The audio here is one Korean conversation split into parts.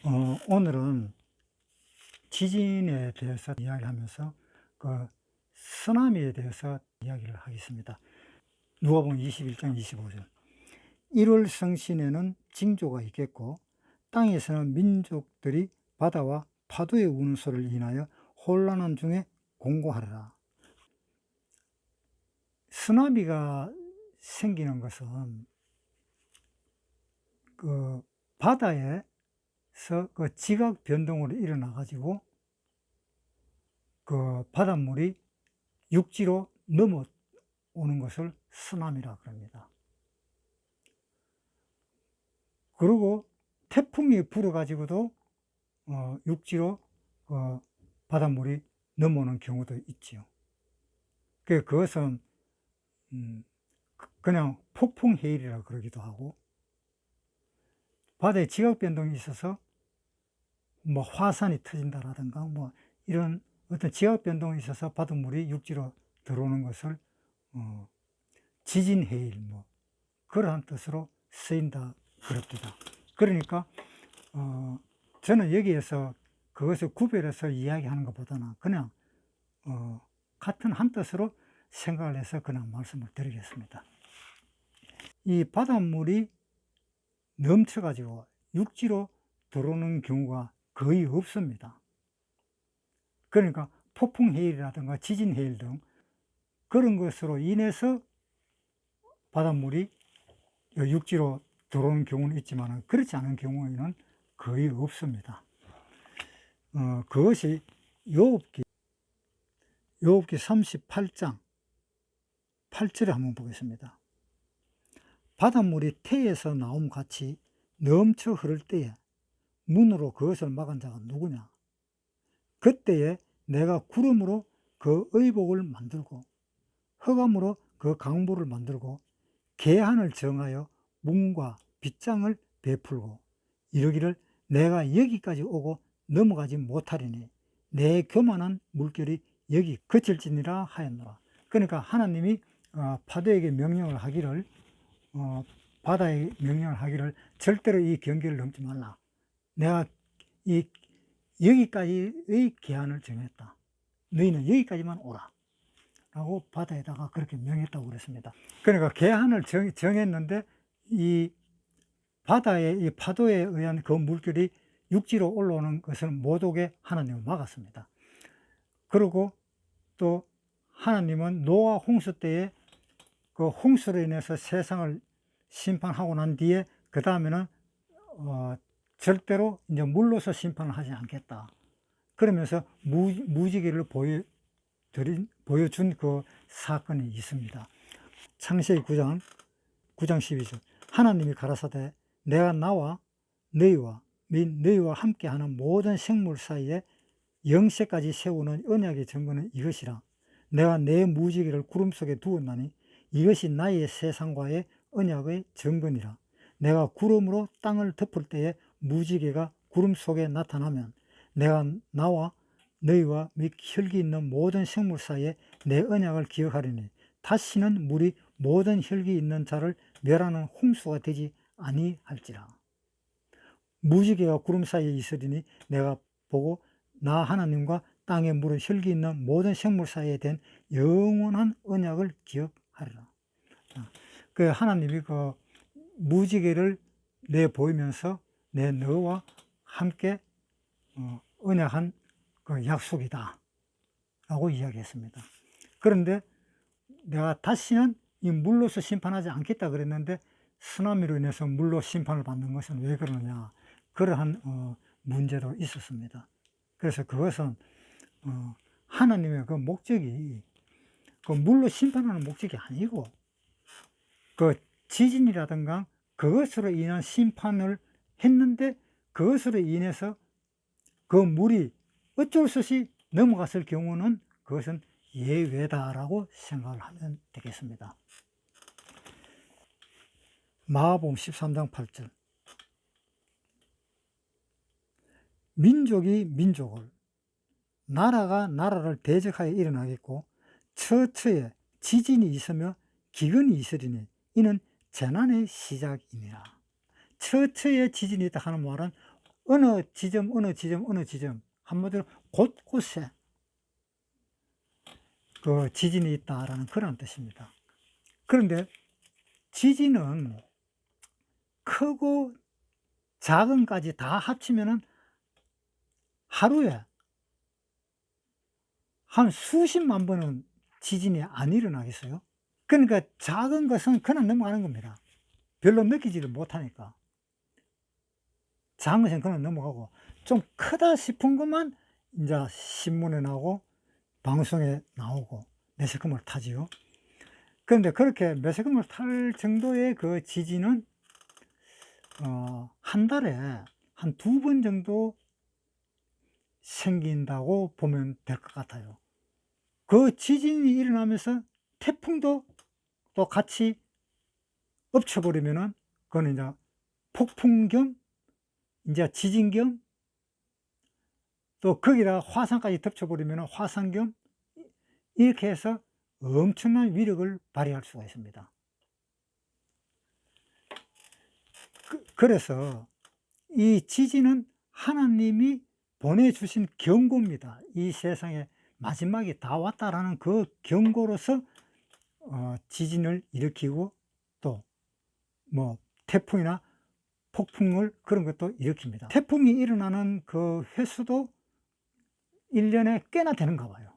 오늘은 지진에 대해서 이야기하면서 그 쓰나미에 대해서 이야기를 하겠습니다. 누가복음 21장 25절. 1월 성신에는 징조가 있겠고 땅에서는 민족들이 바다와 파도의 우는 소리를 인하여 혼란한 중에 공고하리라. 쓰나미가 생기는 것은 그 바다에서 그 지각 변동으로 일어나 가지고 그 바닷물이 육지로 넘어오는 것을 쓰나미라 그럽니다. 그리고 태풍이 불어가지고도 육지로 바닷물이 넘어오는 경우도 있지요. 그것은 그냥 폭풍해일이라 그러기도 하고, 바다에 지각 변동이 있어서 뭐 화산이 터진다라든가 뭐 이런 어떤 지각 변동이 있어서 바닷물이 육지로 들어오는 것을 지진해일 뭐 그러한 뜻으로 쓰인다 그럽니다. 그러니까 저는 여기에서 그것을 구별해서 이야기하는 것보다는 그냥 같은 한 뜻으로 생각을 해서 그냥 말씀을 드리겠습니다. 이 바닷물이 넘쳐가지고 육지로 들어오는 경우가 거의 없습니다. 그러니까 폭풍해일이라든가 지진해일 등 그런 것으로 인해서 바닷물이 육지로 들어오는 경우는 있지만 그렇지 않은 경우에는 거의 없습니다. 그것이 욥기 38장 8절에 한번 보겠습니다. 바닷물이 태에서 나옴 같이 넘쳐 흐를 때에 문으로 그것을 막은 자가 누구냐? 그때에 내가 구름으로 그 의복을 만들고 흑암으로 그 강보를 만들고 계한을 정하여 문과 빗장을 베풀고 이르기를 내가 여기까지 오고 넘어가지 못하리니 내 교만한 물결이 여기 그칠지니라 하였노라. 그러니까 하나님이 파도에게 명령을 하기를 바다에 명령을 하기를 절대로 이 경계를 넘지 말라. 내가 여기까지의 계한을 정했다. 너희는 여기까지만 오라. 라고 바다에다가 그렇게 명했다고 그랬습니다. 그러니까 계한을 정했는데 이 바다의 이 파도에 의한 그 물결이 육지로 올라오는 것을 못 오게 하나님은 막았습니다. 그리고 또 하나님은 노아 홍수 때에 그 홍수로 인해서 세상을 심판하고 난 뒤에 그 다음에는 절대로 이제 물로서 심판을 하지 않겠다. 그러면서 무지개를 보여준 그 사건이 있습니다. 창세기 9장 12절. 하나님이 가라사대 내가 나와 너희와 및 너희와 함께하는 모든 생물 사이에 영세까지 세우는 언약의 증거는 이것이라. 내가 내 무지개를 구름 속에 두었나니 이것이 나의 세상과의 언약의 증거니라. 내가 구름으로 땅을 덮을 때에 무지개가 구름 속에 나타나면 내가 나와 너희와 및 혈기 있는 모든 생물 사이에 내 언약을 기억하리니 다시는 물이 모든 혈기 있는 자를 멸하는 홍수가 되지 아니할지라. 무지개가 구름 사이에 있으리니 내가 보고 나 하나님과 땅에 물은 혈기 있는 모든 생물 사이에 된 영원한 언약을 기억하리라. 그 하나님이 그 무지개를 내 보이면서 내 너와 함께 언약한 그 약속이다 라고 이야기했습니다. 그런데 내가 다시는 이 물로서 심판하지 않겠다 그랬는데 쓰나미로 인해서 물로 심판을 받는 것은 왜 그러느냐, 그러한 문제도 있었습니다. 그래서 그것은 하나님의 그 목적이 그 물로 심판하는 목적이 아니고 그 지진이라든가 그것으로 인한 심판을 했는데 그것으로 인해서 그 물이 어쩔 수 없이 넘어갔을 경우는 그것은 예외다라고 생각을 하면 되겠습니다. 마가복음 13장 8절. 민족이 민족을, 나라가 나라를 대적하여 일어나겠고 처처에 지진이 있으며 기근이 있으리니 이는 재난의 시작이니라. 처처에 지진이 있다 하는 말은 어느 지점, 어느 지점, 어느 지점, 한마디로 곳곳에 그 지진이 있다라는 그런 뜻입니다. 그런데 지진은 크고 작은까지 다 합치면은 하루에 한 수십만 번은 지진이 안 일어나겠어요? 그러니까 작은 것은 그냥 넘어가는 겁니다. 별로 느끼지를 못하니까. 작은 것은 그냥 넘어가고, 좀 크다 싶은 것만 이제 신문에 나오고 방송에 나오고 매스컴을 타지요. 그런데 그렇게 매스컴을 탈 정도의 그 지진은 한 달에 한 2번 정도 생긴다고 보면 될 것 같아요. 그 지진이 일어나면서 태풍도 또 같이 엎쳐버리면은 그거는 이제 폭풍 겸 이제 지진 겸 또 거기다가 화산까지 덮쳐버리면 화산 겸 이렇게 해서 엄청난 위력을 발휘할 수가 있습니다. 그래서 이 지진은 하나님이 보내주신 경고입니다. 이 세상에 마지막이 다 왔다라는 그 경고로서 지진을 일으키고 또 뭐 태풍이나 폭풍을 그런 것도 일으킵니다. 태풍이 일어나는 그 횟수도 1년에 꽤나 되는가 봐요.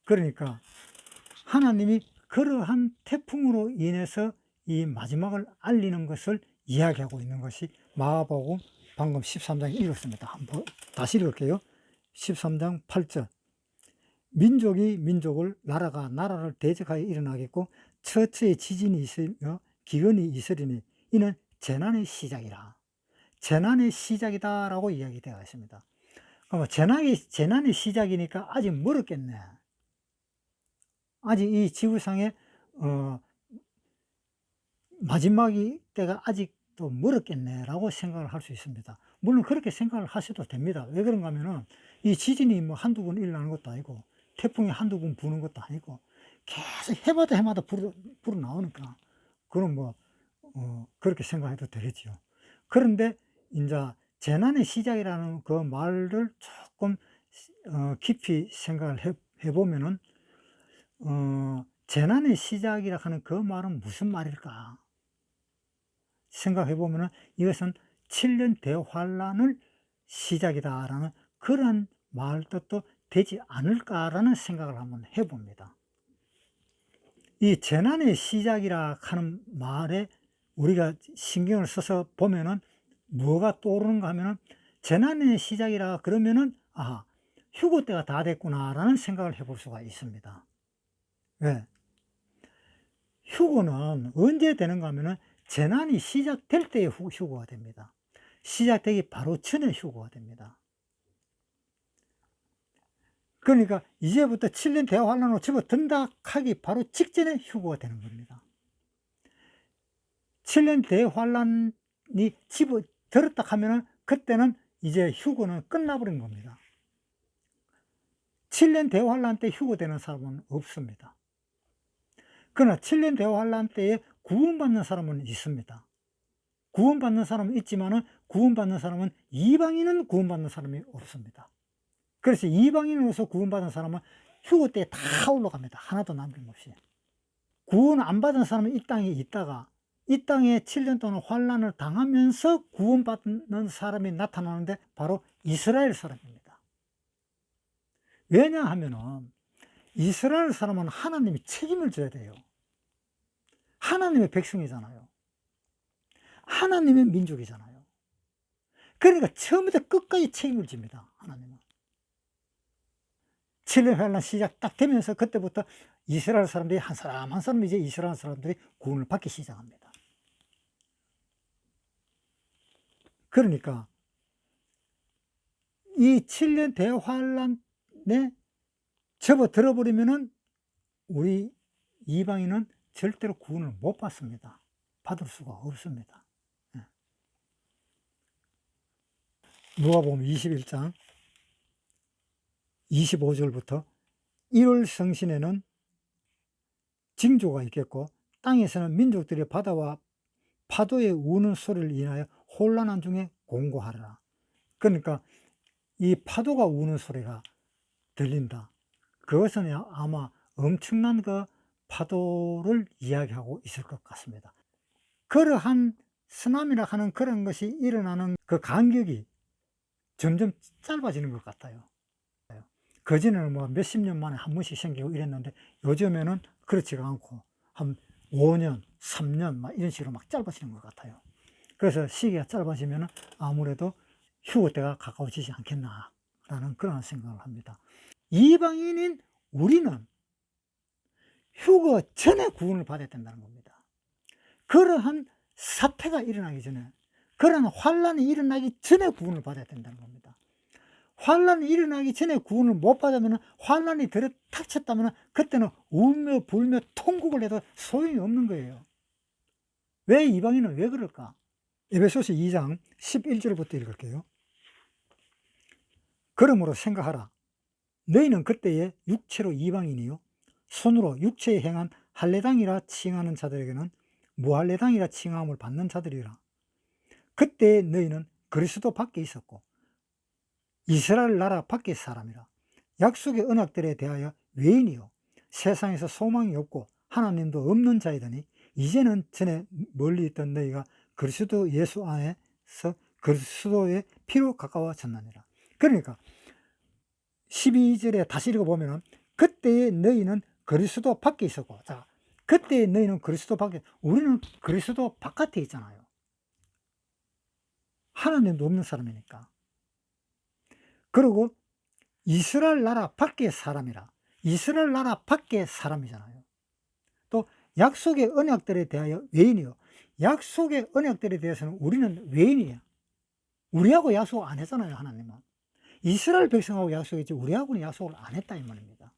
그러니까 하나님이 그러한 태풍으로 인해서 이 마지막을 알리는 것을 이야기하고 있는 것이 마가복음 방금 13장에 읽었습니다. 한번 다시 읽을게요. 13장 8절. 민족이 민족을, 나라가 나라를 대적하여 일어나겠고 처처에 지진이 있으며 기근이 있으리니 이는 재난의 시작이라. 재난의 시작이다 라고 이야기되어 있습니다. 그럼 재난의 시작이니까 아직 멀었겠네. 아직 이 지구상에 마지막이 때가 아직도 멀었겠네 라고 생각을 할 수 있습니다. 물론 그렇게 생각을 하셔도 됩니다. 왜 그런가 하면은 이 지진이 뭐 한두 번 일어나는 것도 아니고 태풍이 한두 번 부는 것도 아니고 계속 해마다 불어 나오니까 그럼 뭐 그렇게 생각해도 되겠죠. 그런데 이제 재난의 시작이라는 그 말을 조금 깊이 생각을 해보면은 재난의 시작이라 하는 그 말은 무슨 말일까 생각해 보면은 이것은 7년 대환란을 시작이다라는 그런 말 뜻도 되지 않을까라는 생각을 한번 해봅니다. 이 재난의 시작이라 하는 말에 우리가 신경을 써서 보면은 뭐가 떠오르는가 하면은 재난의 시작이라 그러면은 휴고 때가 다 됐구나라는 생각을 해볼 수가 있습니다. 왜? 휴고는 언제 되는가 하면은 재난이 시작될 때에 휴고가 됩니다. 시작되기 바로 전에 휴고가 됩니다. 그러니까 이제부터 7년 대환란으로 접어든다 하기 바로 직전에 휴고가 되는 겁니다. 7년 대환란이 집어들었다 하면은 그때는 이제 휴고는 끝나버린 겁니다. 7년 대환란 때 휴고되는 사람은 없습니다. 그러나 7년 대환란 때에 구원받는 사람은 있습니다. 구원받는 사람은 있지만은 구원받는 사람은 이방인은 구원받는 사람이 없습니다. 그래서 이방인으로서 구원받은 사람은 휴고 때 다 올라갑니다. 하나도 남김없이. 구원 안 받은 사람은 이 땅에 있다가 이 땅에 7년 동안 환란을 당하면서 구원받는 사람이 나타나는데 바로 이스라엘 사람입니다. 왜냐하면은 이스라엘 사람은 하나님이 책임을 져야 돼요. 하나님의 백성이잖아요. 하나님의 민족이잖아요. 그러니까 처음부터 끝까지 책임을 집니다. 하나님은. 7년 환란 시작 딱 되면서 그때부터 이스라엘 사람들이 한 사람 한 사람 이제 이스라엘 사람들이 구원을 받기 시작합니다. 그러니까 이 7년 대환란에 접어들어 버리면은 우리 이방인은 절대로 구원을 못 받습니다. 받을 수가 없습니다. 누가복음 21장 25절부터 1월 성신에는 징조가 있겠고 땅에서는 민족들이 바다와 파도의 우는 소리를 인하여 혼란한 중에 공고하라. 그러니까 이 파도가 우는 소리가 들린다. 그것은 아마 엄청난 그 파도를 이야기하고 있을 것 같습니다. 그러한 쓰나미라 하는 그런 것이 일어나는 그 간격이 점점 짧아지는 것 같아요. 그전에는 뭐 몇십 년 만에 한 번씩 생기고 이랬는데 요즘에는 그렇지가 않고 한 5년, 3년 막 이런 식으로 막 짧아지는 것 같아요. 그래서 시기가 짧아지면 아무래도 휴거 때가 가까워지지 않겠나라는 그런 생각을 합니다. 이방인인 우리는 휴거 전에 구원을 받아야 된다는 겁니다. 그러한 사태가 일어나기 전에, 그러한 환란이 일어나기 전에 구원을 받아야 된다는 겁니다. 환란이 일어나기 전에 구원을 못 받으면, 환란이 들이닥쳤다면 그때는 울며 불며 통곡을 해도 소용이 없는 거예요. 왜 이방인은 왜 그럴까? 에베소서 2장 11절부터 읽을게요. 그러므로 생각하라. 너희는 그때에 육체로 이방인이요 손으로 육체에 행한 할례당이라 칭하는 자들에게는 무할례당이라 칭함을 받는 자들이라. 그때에 너희는 그리스도 밖에 있었고 이스라엘 나라 밖의 사람이라. 약속의 언약들에 대하여 외인이요 세상에서 소망이 없고 하나님도 없는 자이더니 이제는 전에 멀리 있던 너희가 그리스도 예수 안에서 그리스도의 피로 가까워졌느니라. 그러니까 12절에 다시 읽어보면 그때에 너희는 그리스도 밖에 있었고, 자, 그때에 너희는 그리스도 밖에, 우리는 그리스도 바깥에 있잖아요. 하나님도 없는 사람이니까. 그리고 이스라엘 나라 밖의 사람이라. 이스라엘 나라 밖의 사람이잖아요. 또 약속의 언약들에 대하여 외인이요. 약속의 언약들에 대해서는 우리는 외인이에요. 우리하고 약속 안 했잖아요, 하나님은. 이스라엘 백성하고 약속했지 우리하고는 약속을 안 했다 이 말입니다.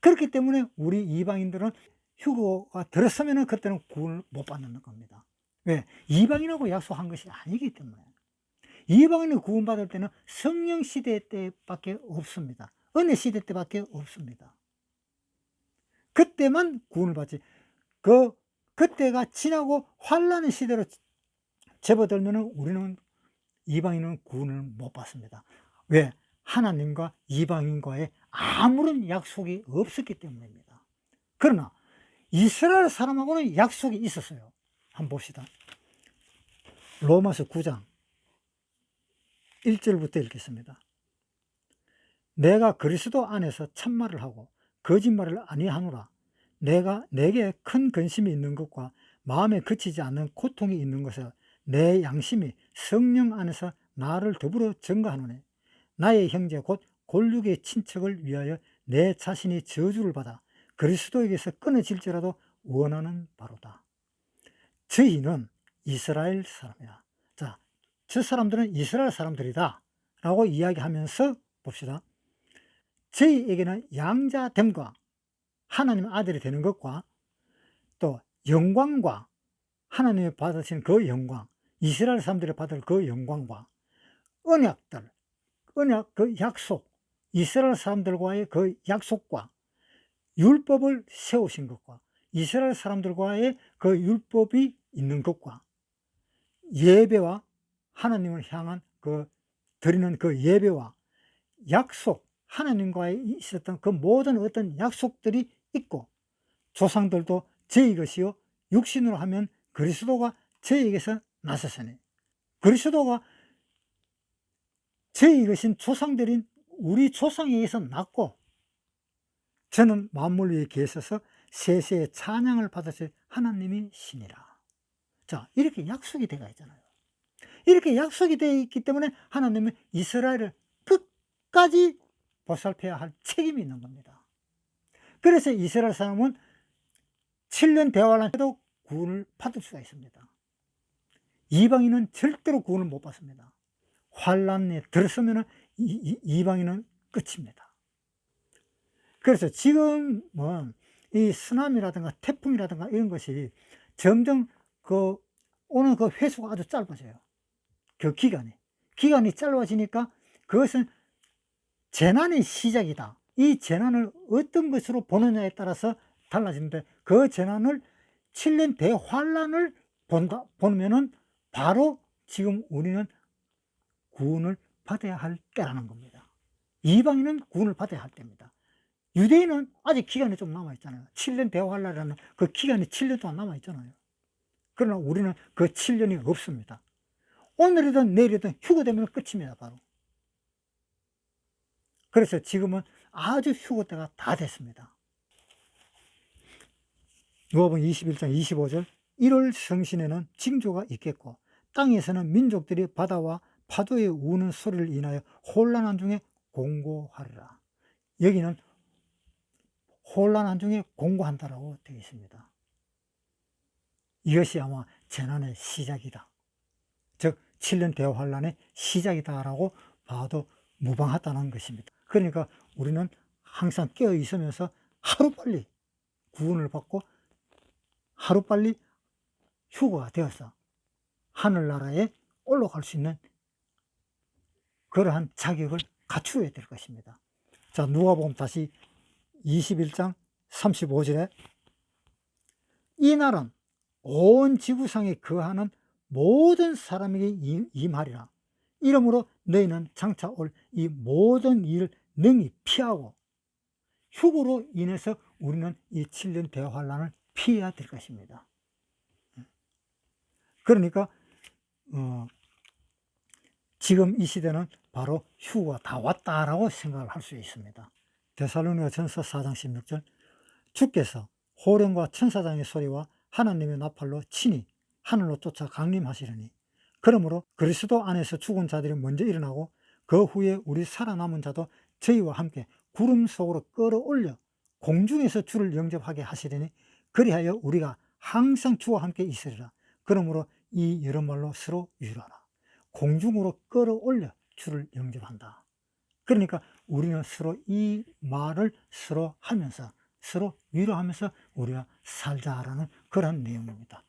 그렇기 때문에 우리 이방인들은 휴거가 들었으면 그때는 구원을 못 받는 겁니다. 왜? 이방인하고 약속한 것이 아니기 때문에. 이방인이 구원받을 때는 성령 시대 때밖에 없습니다. 은혜 시대 때밖에 없습니다. 그때만 구원을 받지. 그때가 지나고 환란의 시대로 접어들면 우리는 이방인은 구원을 못 받습니다. 왜? 하나님과 이방인과의 아무런 약속이 없었기 때문입니다. 그러나 이스라엘 사람하고는 약속이 있었어요. 한번 봅시다. 로마서 9장 1절부터 읽겠습니다. 내가 그리스도 안에서 참말을 하고 거짓말을 아니하노라. 내게 큰 근심이 있는 것과 마음에 그치지 않는 고통이 있는 것을 내 양심이 성령 안에서 나를 더불어 증거하노니 나의 형제 곧 골육의 친척을 위하여 내 자신이 저주를 받아 그리스도에게서 끊어질지라도 원하는 바로다. 저희는 이스라엘 사람이다. 자, 저 사람들은 이스라엘 사람들이다 라고 이야기하면서 봅시다. 저희에게는 양자됨과 하나님 아들이 되는 것과 또 영광과 하나님이 받으신 그 영광, 이스라엘 사람들이 받을 그 영광과 언약들, 언약 그 약속, 이스라엘 사람들과의 그 약속과 율법을 세우신 것과 이스라엘 사람들과의 그 율법이 있는 것과 예배와 하나님을 향한 그 드리는 그 예배와 약속, 하나님과의 있었던 그 모든 어떤 약속들이 있고 조상들도 저희 것이요 육신으로 하면 그리스도가 저희에게서 나섰으니 그리스도가 저희 것인 조상들인 우리 조상에 의해서 났고 저는 만물 위에 계셔서 세세의 찬양을 받으실 하나님이 신이라. 자, 이렇게 약속이 되어 있잖아요. 이렇게 약속이 되어 있기 때문에 하나님은 이스라엘을 끝까지 보살펴야 할 책임이 있는 겁니다. 그래서 이스라엘 사람은 7년 대환란 때도 구원을 받을 수가 있습니다. 이방인은 절대로 구원을 못 받습니다. 환란에 들었으면 이방인은 끝입니다. 그래서 지금은 이 쓰나미라든가 태풍이라든가 이런 것이 점점 오는 그 회수가 아주 짧아져요. 그 기간이 짧아지니까 그것은 재난의 시작이다. 이 재난을 어떤 것으로 보느냐에 따라서 달라지는데 그 재난을 7년 대환란을 보면은 바로 지금 우리는 구원을 받아야 할 때라는 겁니다. 이방인은 구원을 받아야 할 때입니다. 유대인은 아직 기간이 좀 남아있잖아요. 7년 대환란이라는 그 기간이 7년 동안 남아있잖아요. 그러나 우리는 그 7년이 없습니다. 오늘이든 내일이든 휴거 되면 끝입니다, 바로. 그래서 지금은 아주 휴거 때가 다 됐습니다. 누가복음 21장 25절, 1월 성신에는 징조가 있겠고 땅에서는 민족들이 바다와 파도에 우는 소리를 인하여 혼란한 중에 공고하리라. 여기는 혼란한 중에 공고한다라고 되어 있습니다. 이것이 아마 재난의 시작이다, 즉 7년 대환란의 시작이다라고 봐도 무방하다는 것입니다. 그러니까 우리는 항상 깨어 있으면서 하루빨리 구원을 받고 하루빨리 휴거가 되어서 하늘나라에 올라갈 수 있는 그러한 자격을 갖추어야 될 것입니다. 자, 누가복음 다시 21장 35절에 이 날은 온 지구상에 거하는 모든 사람에게 임하리라. 이러므로 너희는 장차 올 이 모든 일을 능히 피하고, 휴거로 인해서 우리는 이 7년 대환란을 피해야 될 것입니다. 그러니까 지금 이 시대는 바로 휴거가 다 왔다라고 생각을 할 수 있습니다. 데살로니가전서 4장 16절, 주께서 호령과 천사장의 소리와 하나님의 나팔로 친히 하늘로 쫓아 강림하시려니, 그러므로 그리스도 안에서 죽은 자들이 먼저 일어나고 그 후에 우리 살아남은 자도 저희와 함께 구름 속으로 끌어올려 공중에서 주를 영접하게 하시려니, 그리하여 우리가 항상 주와 함께 있으리라. 그러므로 이 여러 말로 서로 위로하라. 공중으로 끌어올려 주를 영접한다. 그러니까 우리는 서로 이 말을 서로 하면서 서로 위로하면서 우리가 살자라는 그런 내용입니다.